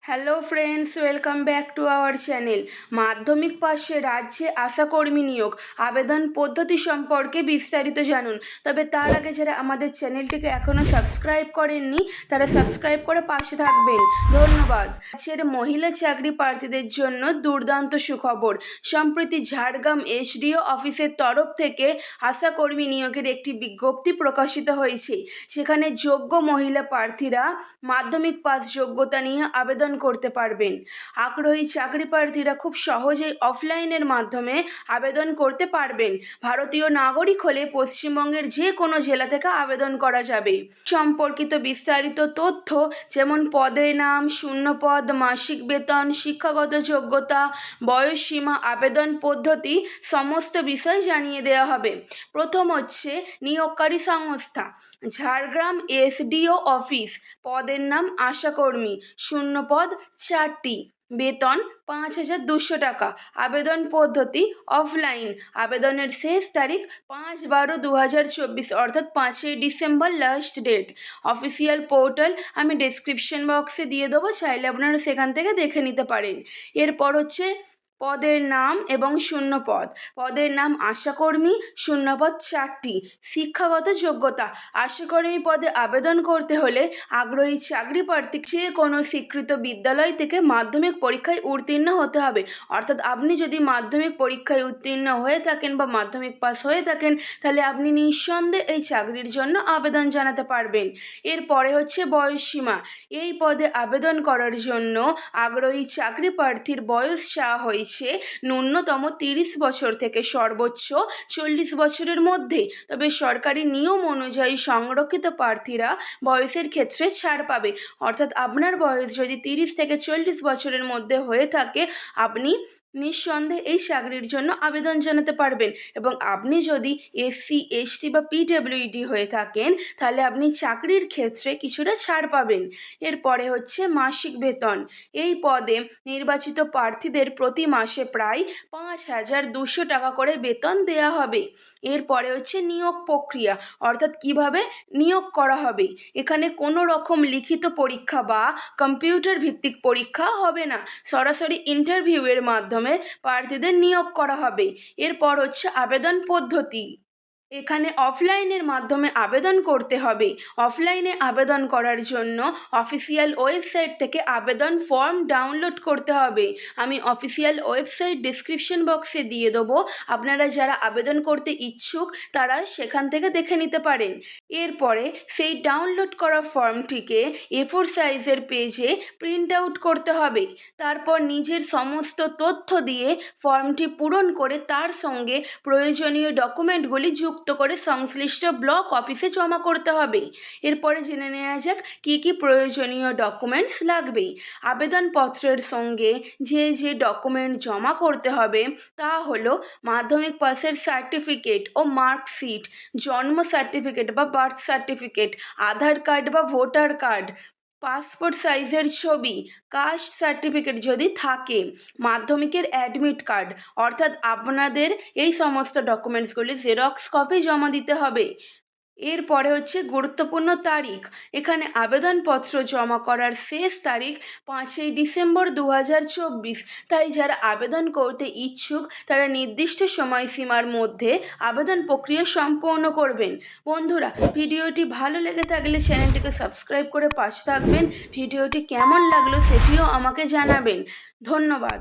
Hello friends, welcome back to our channel. মাধ্যমিক পাশে রাজ্যে আশাকর্মী নিয়োগ আবেদন পদ্ধতি সম্পর্কে বিস্তারিত জানুন। তবে তার আগে যারা আমাদের চ্যানেলটিকে এখনও সাবস্ক্রাইব করেননি তারা সাবস্ক্রাইব করে পাশে থাকবেন। ধন্যবাদ। রাজ্যের মহিলা চাকরি প্রার্থীদের জন্য দুর্দান্ত সুখবর। সম্প্রতি ঝাড়গ্রাম এসডিও অফিসের তরফ থেকে আশাকর্মী নিয়োগের একটি বিজ্ঞপ্তি প্রকাশিত হয়েছে। সেখানে যোগ্য মহিলা প্রার্থীরা মাধ্যমিক পাস যোগ্যতা নিয়ে আবেদন করতে পারবেন। আগ্রহী চাকরি প্রার্থীরা খুব সহজেই অফলাইনের মাধ্যমে আবেদন করতে পারবেন। ভারতীয় নাগরিক হলে পশ্চিমবঙ্গের যে কোনো জেলা থেকে আবেদন করা যাবে। সম্পর্কিত বিস্তারিত তথ্য যেমন পদের নাম, শূন্যপদ, মাসিক বেতন, শিক্ষাগত যোগ্যতা, বয়সসীমা, আবেদন পদ্ধতি সমস্ত বিষয় জানিয়ে দেওয়া হবে। প্রথম হচ্ছে নিয়োগকারী সংস্থা ঝাড়গ্রাম এসডিও অফিস, পদের নাম আশাকর্মী, শূন্যপদ 4টি, বেতন 5,200 টাকা। আবেদন পদ্ধতি অফলাইন, আবেদনের শেষ তারিখ 5/12/2024 অর্থাৎ 5ই December last date. Official portal আমি ডেসক্রিপশন বক্সে দিয়ে দেবো, চাইলে আপনারা সেখান থেকে দেখে নিতে পারেন। এরপর হচ্ছে পদের নাম এবং শূন্যপদ। পদের নাম আশাকর্মী, শূন্যপদ 4টি। শিক্ষাগত যোগ্যতা আশাকর্মী পদে আবেদন করতে হলে আগ্রহী চাকরি প্রার্থী যে কোনো স্বীকৃত বিদ্যালয় থেকে মাধ্যমিক পরীক্ষায় উত্তীর্ণ হতে হবে। অর্থাৎ আপনি যদি মাধ্যমিক পরীক্ষায় উত্তীর্ণ হয়ে থাকেন বা মাধ্যমিক পাস হয়ে থাকেন তাহলে আপনি নিঃসন্দেহে এই চাকরির জন্য আবেদন জানাতে পারবেন। এরপরে হচ্ছে বয়সসীমা। এই পদে আবেদন করার জন্য আগ্রহী চাকরি প্রার্থীর বয়স চাওয়া হয়েছে ন্যূনতম 30 বছর থেকে সর্বোচ্চ 40 বছরের মধ্যে। তবে সরকারি নিয়ম অনুযায়ী সংরক্ষিত প্রার্থীরা বয়সের ক্ষেত্রে ছাড় পাবে। অর্থাৎ আপনার বয়স যদি 30 থেকে 40 বছরের মধ্যে হয়ে থাকে আপনি নিঃসন্দেহে এই চাকরির জন্য আবেদন জানাতে পারবেন। এবং আপনি যদি এসসি, এসটি বা পিডব্লিউডি হয়ে থাকেন তাহলে আপনি চাকরির ক্ষেত্রে কিছুটা ছাড় পাবেন। এরপরে হচ্ছে মাসিক বেতন। এই পদে নির্বাচিত প্রার্থীদের প্রতি মাসে প্রায় 5,200 টাকা করে বেতন দেওয়া হবে। এরপরে হচ্ছে নিয়োগ প্রক্রিয়া, অর্থাৎ কিভাবে নিয়োগ করা হবে। এখানে কোনো রকম লিখিত পরীক্ষা বা কম্পিউটার ভিত্তিক পরীক্ষা হবে না, সরাসরি ইন্টারভিউয়ের মাধ্যমে প্রার্থীদের নিয়োগ করা হবে। এরপর হচ্ছে আবেদন পদ্ধতি। এখানে অফলাইনের মাধ্যমে আবেদন করতে হবে। অফলাইনে আবেদন করার জন্য অফিসিয়াল ওয়েবসাইট থেকে আবেদন ফর্ম ডাউনলোড করতে হবে। আমি অফিসিয়াল ওয়েবসাইট ডেসক্রিপশন বক্সে দিয়ে দেবো, আপনারা যারা আবেদন করতে ইচ্ছুক তারা সেখান থেকে দেখে নিতে পারেন। এরপরে সেই ডাউনলোড করা ফর্মটিকে A4 সাইজের পেজে প্রিন্ট আউট করতে হবে। তারপর নিজের সমস্ত তথ্য দিয়ে ফর্মটি পূরণ করে তার সঙ্গে প্রয়োজনীয় ডকুমেন্টগুলি যুক্ত করে সংশ্লিষ্ট ব্লক অফিসে জমা করতে হবে। এরপরে জেনে নেওয়া যাক কী কী প্রয়োজনীয় ডকুমেন্টস লাগবে। আবেদনপত্রের সঙ্গে যে ডকুমেন্ট জমা করতে হবে তা হলো মাধ্যমিক পাসের সার্টিফিকেট ও মার্কশিট, জন্ম সার্টিফিকেট বা বার্থ সার্টিফিকেট, আধার কার্ড বা ভোটার কার্ড, পাসপোর্ট সাইজের ছবি, কাস্ট সার্টিফিকেট যদি থাকে, মাধ্যমিকের অ্যাডমিট কার্ড। অর্থাৎ আপনাদের এই সমস্ত ডকুমেন্টসগুলি জেরক্স কপি জমা দিতে হবে। এরপরে হচ্ছে গুরুত্বপূর্ণ তারিখ। এখানে আবেদনপত্র জমা করার শেষ তারিখ 5ই ডিসেম্বর 2024। তাই যারা আবেদন করতে ইচ্ছুক তারা নির্দিষ্ট সময়সীমার মধ্যে আবেদন প্রক্রিয়া সম্পূর্ণ করবেন। বন্ধুরা, ভিডিওটি ভালো লেগে থাকলে চ্যানেলটিকে সাবস্ক্রাইব করে পাশে থাকবেন। ভিডিওটি কেমন লাগলো সেটিও আমাকে জানাবেন। ধন্যবাদ।